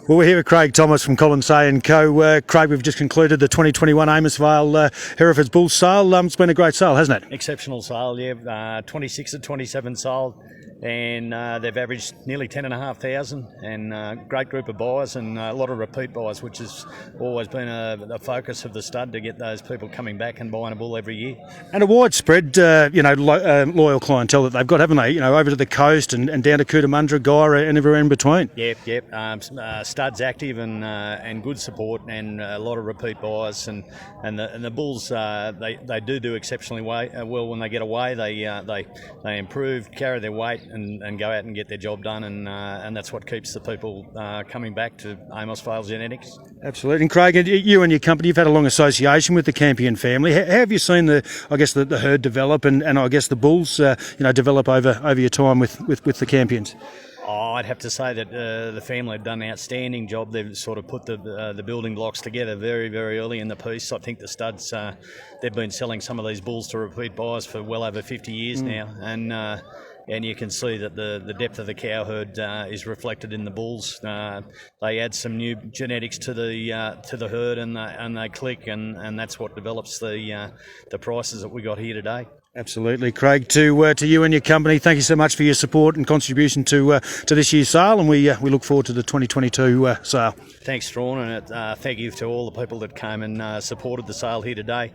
Well, we're here with Craig Thomas from Colin Say Co. Craig, we've just concluded the 2021 Amos Vale Hereford's Bull sale. It's been a great sale, hasn't it? Exceptional sale, yeah. 26 of 27 sold, and they've averaged nearly 10,500, and great group of buyers and a lot of repeat buyers, which has always been a focus of the stud, to get those people coming back and buying a bull every year. And a widespread, loyal clientele that they've got, haven't they? Over to the coast and down to Cootamundra, Guyra, and everywhere in between. Yep. Studs active and good support, and a lot of repeat buyers, and the bulls they do exceptionally well when they get away. They improve, carry their weight, and go out and get their job done, and that's what keeps the people coming back to Amos Vale genetics. Absolutely. And Craig, you and your company, you've had a long association with the Campion family. How have you seen the herd develop, and I guess the bulls develop over your time with the Campions? Oh, I'd have to say that the family have done an outstanding job. They've sort of put the building blocks together very, very early in the piece. I think the studs, they've been selling some of these bulls to repeat buyers for well over 50 years now, and you can see that the depth of the cow herd is reflected in the bulls. They add some new genetics to the herd, and they click, and that's what develops the prices that we got here today. Absolutely, Craig. To you and your company, thank you so much for your support and contribution to this year's sale, and we look forward to the 2022 sale. Thanks, Strawn, and thank you to all the people that came and supported the sale here today.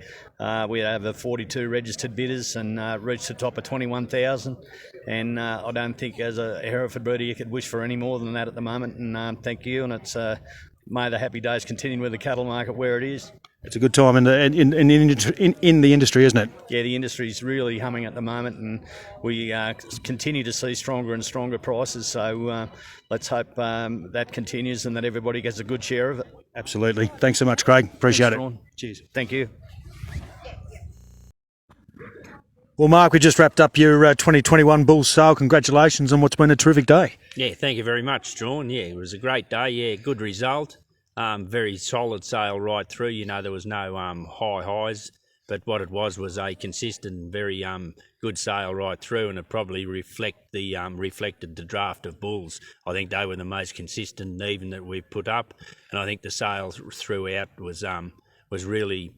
We have over 42 registered bidders and reached the top of 21,000, and I don't think as a Hereford breeder you could wish for any more than that at the moment, and thank you, and it's may the happy days continue with the cattle market where it is. It's a good time in the industry, isn't it? Yeah, the industry's really humming at the moment, and we continue to see stronger and stronger prices. So let's hope that continues and that everybody gets a good share of it. Absolutely. Thanks so much, Craig. Appreciate Thanks, it. Cheers. Thank you. Well, Mark, we just wrapped up your 2021 Bull sale. Congratulations on what's been a terrific day. Yeah, thank you very much, Strawn. Yeah, it was a great day. Yeah, good result. Very solid sale right through. There was no high highs, but what it was a consistent, very good sale right through, and it probably reflected the draft of bulls. I think they were the most consistent and even that we've put up, and I think the sales throughout was really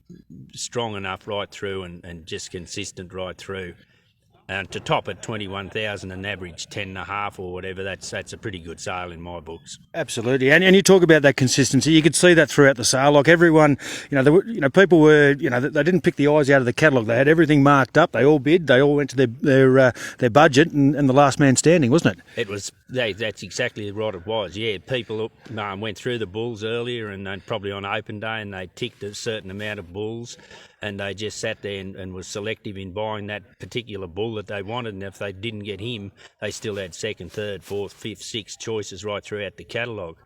strong enough right through and just consistent right through. And to top at 21,000 and average 10.5 or whatever, that's a pretty good sale in my books. Absolutely, and you talk about that consistency. You could see that throughout the sale. Like everyone, people were, they didn't pick the eyes out of the catalogue. They had everything marked up. They all bid. They all went to their budget, and the last man standing, wasn't it? It was. That's exactly right. It was. Yeah, people went through the bulls earlier, and probably on open day, and they ticked a certain amount of bulls. And they just sat there and was selective in buying that particular bull that they wanted. And if they didn't get him, they still had second, third, fourth, fifth, sixth choices right throughout the catalogue,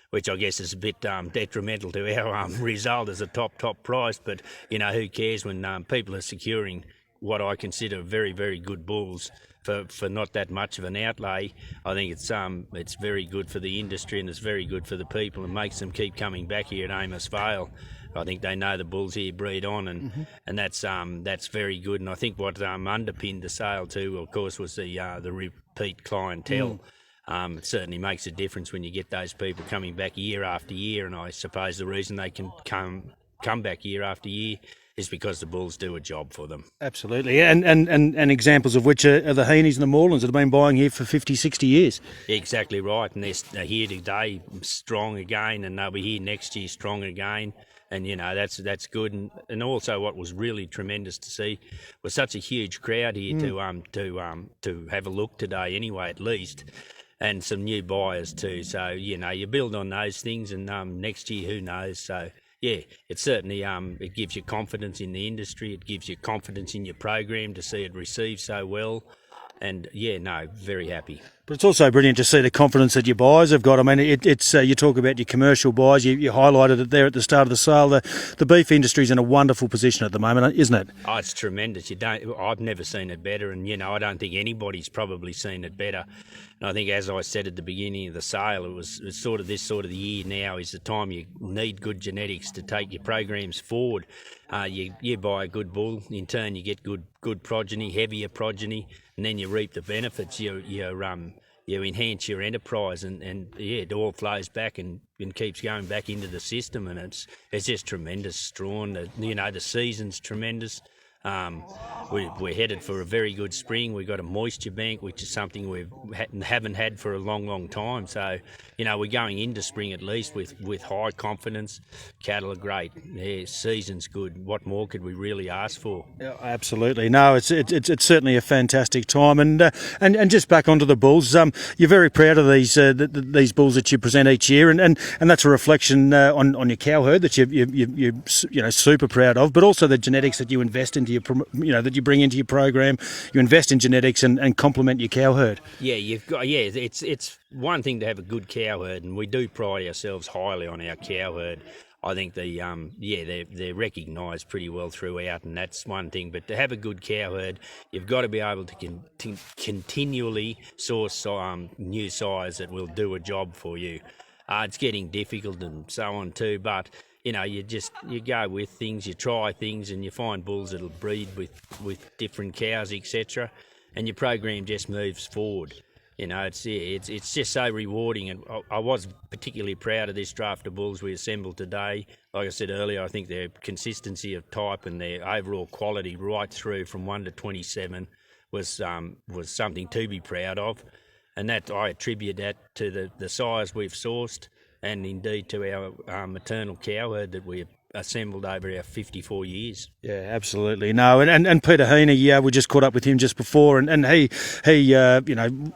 which I guess is a bit detrimental to our result as a top price. But, who cares when people are securing what I consider very, very good bulls for not that much of an outlay. I think it's very good for the industry, and it's very good for the people, and makes them keep coming back here at Amos Vale. I think they know the bulls here breed on, and that's very good. And I think what underpinned the sale too, of course, was the repeat clientele. It certainly makes a difference when you get those people coming back year after year. And I suppose the reason they can come back year after year is because the bulls do a job for them. Absolutely, and examples of which are the Heagneys and the Morelands that have been buying here for 50, 60 years. Exactly right, and they're here today strong again, and they'll be here next year strong again. And that's good, and also what was really tremendous to see was such a huge crowd here to have a look today. Anyway, at least, and some new buyers too. So you build on those things, and next year who knows. So yeah, it certainly it gives you confidence in the industry. It gives you confidence in your program to see it received so well. And very happy. But it's also brilliant to see the confidence that your buyers have got. I mean, it's you talk about your commercial buyers. You highlighted it there at the start of the sale. The beef industry's in a wonderful position at the moment, isn't it? Oh, it's tremendous. I've never seen it better, and I don't think anybody's probably seen it better. And I think, as I said at the beginning of the sale, it's sort of this sort of the year now is the time you need good genetics to take your programs forward. You buy a good bull, in turn you get good progeny, heavier progeny, and then you reap the benefits. Your you enhance your enterprise, and it all flows back and keeps going back into the system, and it's just tremendous strawn. The season's tremendous. We're headed for a very good spring. We've got a moisture bank, which is something we haven't had for a long time. So, we're going into spring at least with high confidence. Cattle are great. Yeah, season's good. What more could we really ask for? Yeah, absolutely. No, it's certainly a fantastic time. And just back onto the bulls. You're very proud of these bulls that you present each year, and that's a reflection on your cow herd that you're super proud of, but also the genetics that you invest into that you bring into your program. You invest in genetics and complement your cow herd. Yeah, it's one thing to have a good cow herd, and we do pride ourselves highly on our cow herd. I think they're recognised pretty well throughout, and that's one thing. But to have a good cow herd, you've got to be able to continually source new sires that will do a job for you. It's getting difficult and so on too, but you go with things, you try things, and you find bulls that'll breed with different cows, etc. And your program just moves forward. It's just so rewarding, and I was particularly proud of this draft of bulls we assembled today. Like I said earlier, I think their consistency of type and their overall quality right through from 1 to 27 was something to be proud of, and that I attribute that to the sires we've sourced, and indeed to our maternal cow herd that we assembled over our 54 years. Yeah, absolutely. No, and Peter Heagney, we just caught up with him just before, and he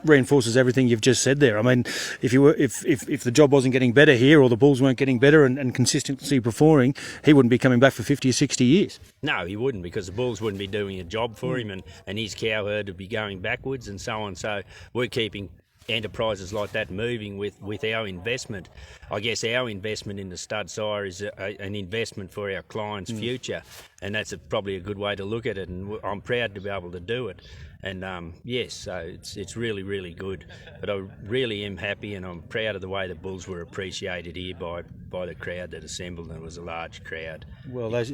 reinforces everything you've just said there. I mean, if the job wasn't getting better here, or the bulls weren't getting better and consistency performing, he wouldn't be coming back for 50 or 60 years. No, he wouldn't, because the bulls wouldn't be doing a job for him, and his cow herd would be going backwards and so on. So we're keeping enterprises like that moving with our investment. I guess our investment in the stud sire is an investment for our clients' future, and that's probably a good way to look at it, and I'm proud to be able to do it. And yes, so it's really, really good. But I really am happy, and I'm proud of the way the bulls were appreciated here by the crowd that assembled, and it was a large crowd. Well, they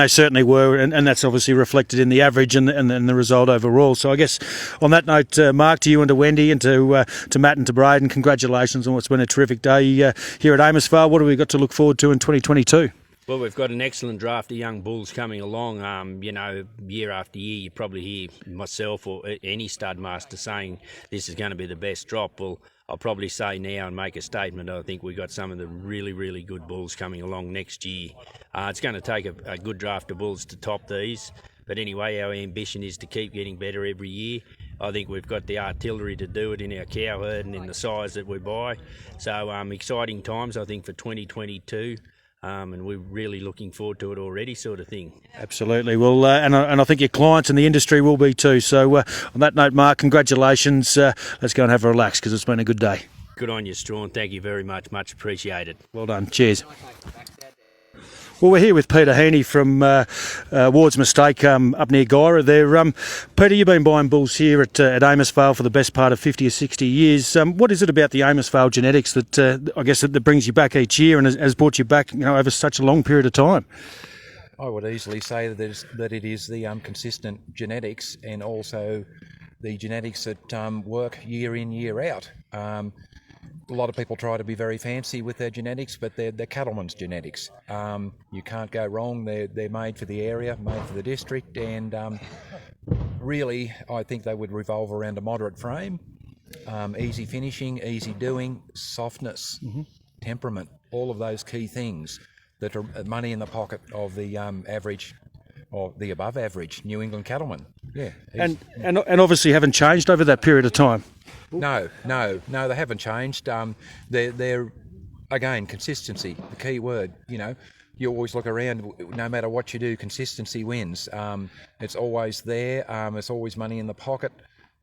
certainly were, and that's obviously reflected in the average and the result overall. So I guess on that note, Mark, to you and to Wendy and to Matt and to Braden, congratulations on what's been a terrific day here at Amos Vale. What have we got to look forward to in 2022? Well, we've got an excellent draft of young bulls coming along. Year after year, you probably hear myself or any stud master saying this is going to be the best drop. Well, I'll probably say now and make a statement. I think we've got some of the really, really good bulls coming along next year. It's going to take a good draft of bulls to top these. But anyway, our ambition is to keep getting better every year. I think we've got the artillery to do it in our cow herd and in the size that we buy. So exciting times, I think, for 2022. And we're really looking forward to it already, sort of thing. Absolutely. Well, and I think your clients and the industry will be too. So on that note, Mark, congratulations. Let's go and have a relax, because it's been a good day. Good on you, Strawn. Thank you very much. Much appreciated. Well done. Cheers. Well, we're here with Peter Heagney from Ward's Mistake up near Guyra there. Peter, you've been buying bulls here at Amos Vale for the best part of 50 or 60 years. What is it about the Amos Vale genetics that I guess that brings you back each year and has brought you back over such a long period of time? I would easily say that it is the consistent genetics, and also the genetics that work year in, year out. A lot of people try to be very fancy with their genetics, but they're cattlemen's genetics. You can't go wrong. They're made for the area, made for the district, and really I think they would revolve around a moderate frame, easy finishing, easy doing, softness, temperament, all of those key things that are money in the pocket of the average or the above average New England cattleman. Yeah, and obviously haven't changed over that period of time. No, they haven't changed. They're again, consistency, the key word. You always look around, no matter what you do, consistency wins. It's always there. It's always money in the pocket.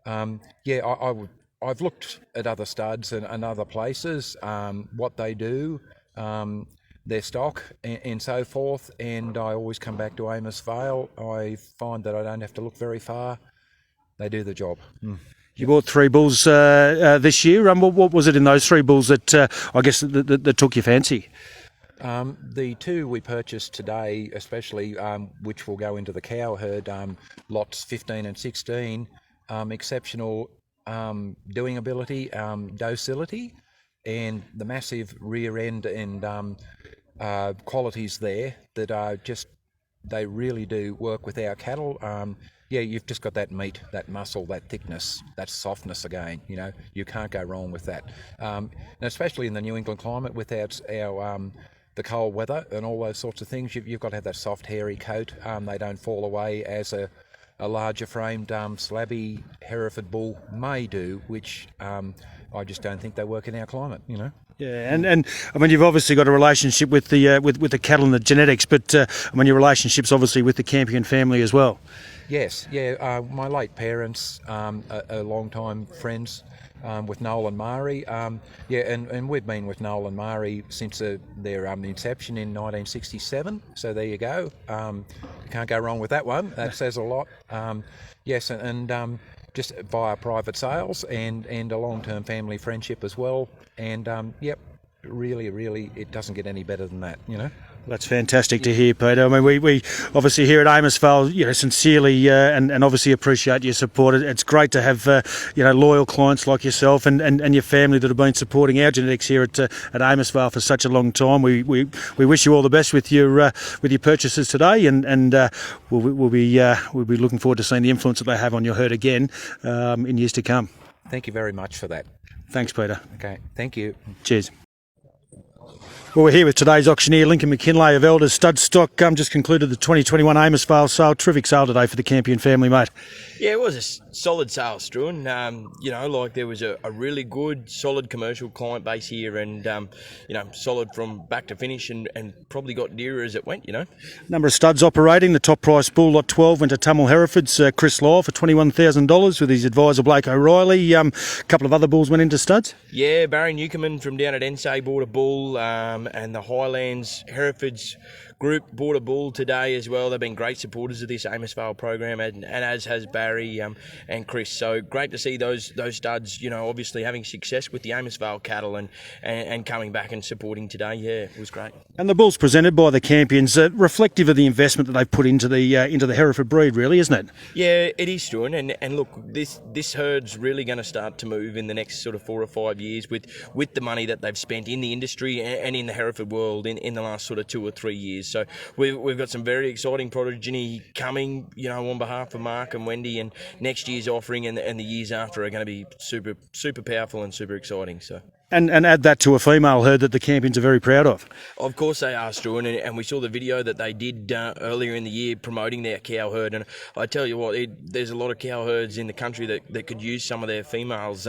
I've looked at other studs and other places, what they do, their stock and so forth, and I always come back to Amos Vale. I find that I don't have to look very far. They do the job. You bought 3 bulls this year. What was it in those 3 bulls that I guess that took your fancy? The 2 we purchased today, especially, which will go into the cow herd, lots 15 and 16, exceptional doing ability, docility, and the massive rear end and qualities there that are just, they really do work with our cattle. Yeah, you've just got that meat, that muscle, that thickness, that softness again. You know, you can't go wrong with that. And especially in the New England climate, with our the cold weather and all those sorts of things, you've got to have that soft, hairy coat. They don't fall away as a larger framed, slabby Hereford bull may do, which I just don't think they work in our climate. You know. Yeah, and I mean, you've obviously got a relationship with the with the cattle and the genetics, but I mean, your relationship's obviously with the Campion family as well. Yes, yeah. My late parents are long-time friends with Noel and Mari. Yeah, and we've been with Noel and Mari since their inception in 1967. So there you go. You can't go wrong with that one. That says a lot. Yes, and just via private sales and a long-term family friendship as well. And yep, really, it doesn't get any better than that, you know. That's fantastic to hear, Peter. I mean, we obviously here at Amos Vale, you know, sincerely and obviously appreciate your support. It's great to have you know, loyal clients like yourself and your family that have been supporting our genetics here at Amos Vale for such a long time. We wish you all the best with your purchases today, and we'll be looking forward to seeing the influence that they have on your herd again in years to come. Thank you very much for that. Thanks, Peter. Okay, thank you. Cheers. Well, we're here with today's auctioneer, Lincoln McKinley of Elders Stud Stock. Just concluded the 2021 Amos Vale sale. Terrific sale today for the Campion family, mate. Yeah, it was a solid sale, Struan. You know, like there was a really good, solid commercial client base here, and you know, solid from back to finish, and probably got dearer as it went. You know, Number of studs operating. The top price bull, lot 12, went to Tummel Hereford's Chris Lyle for $21,000 with his advisor Blake O'Reilly. A couple of other bulls went into studs. yeah, Barry Newcomen from down at Ensay bought a bull, and the Highlands Hereford's group bought a bull today as well. They've been great supporters of this Amos Vale program, and as has Barry and Chris. So great to see those studs, you know, obviously having success with the Amos Vale cattle and coming back and supporting today. Yeah, it was great. And the bulls presented by the Campions, reflective of the investment that they've put into the Hereford breed, really, isn't it? Yeah, it is, Stuart. And look, this herd's really going to start to move in the next sort of 4 or 5 years with the money that they've spent in the industry and in the Hereford world in the last sort of 2 or 3 years. So we've got some very exciting progeny coming, you know, on behalf of Mark and Wendy, and next year's offering and the years after are going to be super powerful and super exciting. So. And add that to a female herd that the Campions are very proud of. Of course they are, Stuart, and we saw the video that they did earlier in the year promoting their cow herd, and I tell you what, there's a lot of cow herds in the country that could use some of their females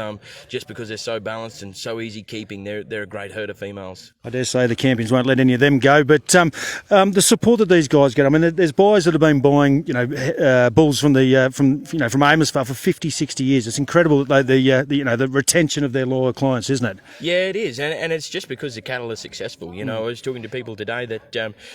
just because they're so balanced and so easy keeping. They're a great herd of females. I dare say the Campions won't let any of them go, but the support that these guys get, I mean, there's buyers that have been buying, you know, bulls from Amos Vale for 50, 60 years. It's incredible that the retention of their loyal clients, isn't it? Yeah, it is, and it's just because the cattle are successful. You know, I was talking to people today that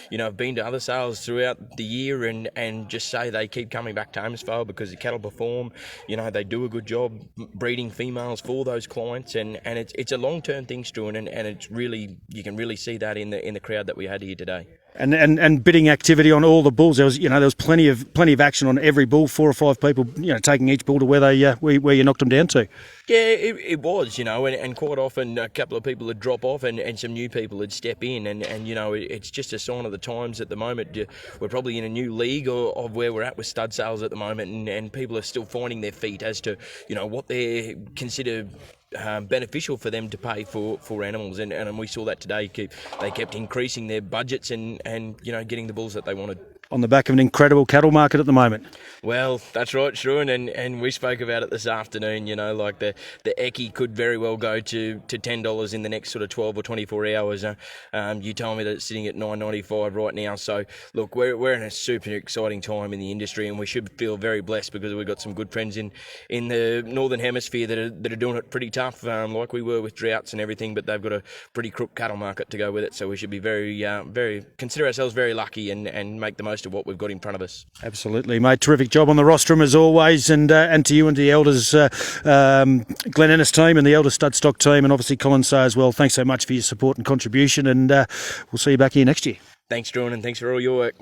you know, have been to other sales throughout the year and just say they keep coming back to Amos Vale because the cattle perform. You know, they do a good job breeding females for those clients, and it's a long-term thing, Stuart, and it's really, you can really see that in the crowd that we had here today. And bidding activity on all the bulls. There was plenty of action on every bull. 4 or 5 people, you know, taking each bull to where you knocked them down to. Yeah, it was, you know, and quite often a couple of people would drop off and some new people would step in, and you know, it's just a sign of the times at the moment. We're probably in a new league of where we're at with stud sales at the moment, and people are still finding their feet as to, you know, what they consider beneficial for them to pay for animals, and we saw that today. They kept increasing their budgets and you know, getting the bulls that they wanted. On the back of an incredible cattle market at the moment. Well, that's right, Sharon, and we spoke about it this afternoon. You know, like the Eki could very well go to $10 in the next sort of 12 or 24 hours. You told me that it's sitting at $9.95 right now. So look, we're in a super exciting time in the industry, and we should feel very blessed because we've got some good friends in the northern hemisphere that are doing it pretty tough, like we were with droughts and everything. But they've got a pretty crook cattle market to go with it. So we should be very consider ourselves very lucky and make the most of what we've got in front of us. Absolutely, mate. Terrific job on the rostrum as always, and to you and the Elders, Glenn Ennis team and the Elders Stud Stock team, and obviously Colin Say as well. Thanks so much for your support and contribution, and we'll see you back here next year. Thanks, Drew, and thanks for all your work.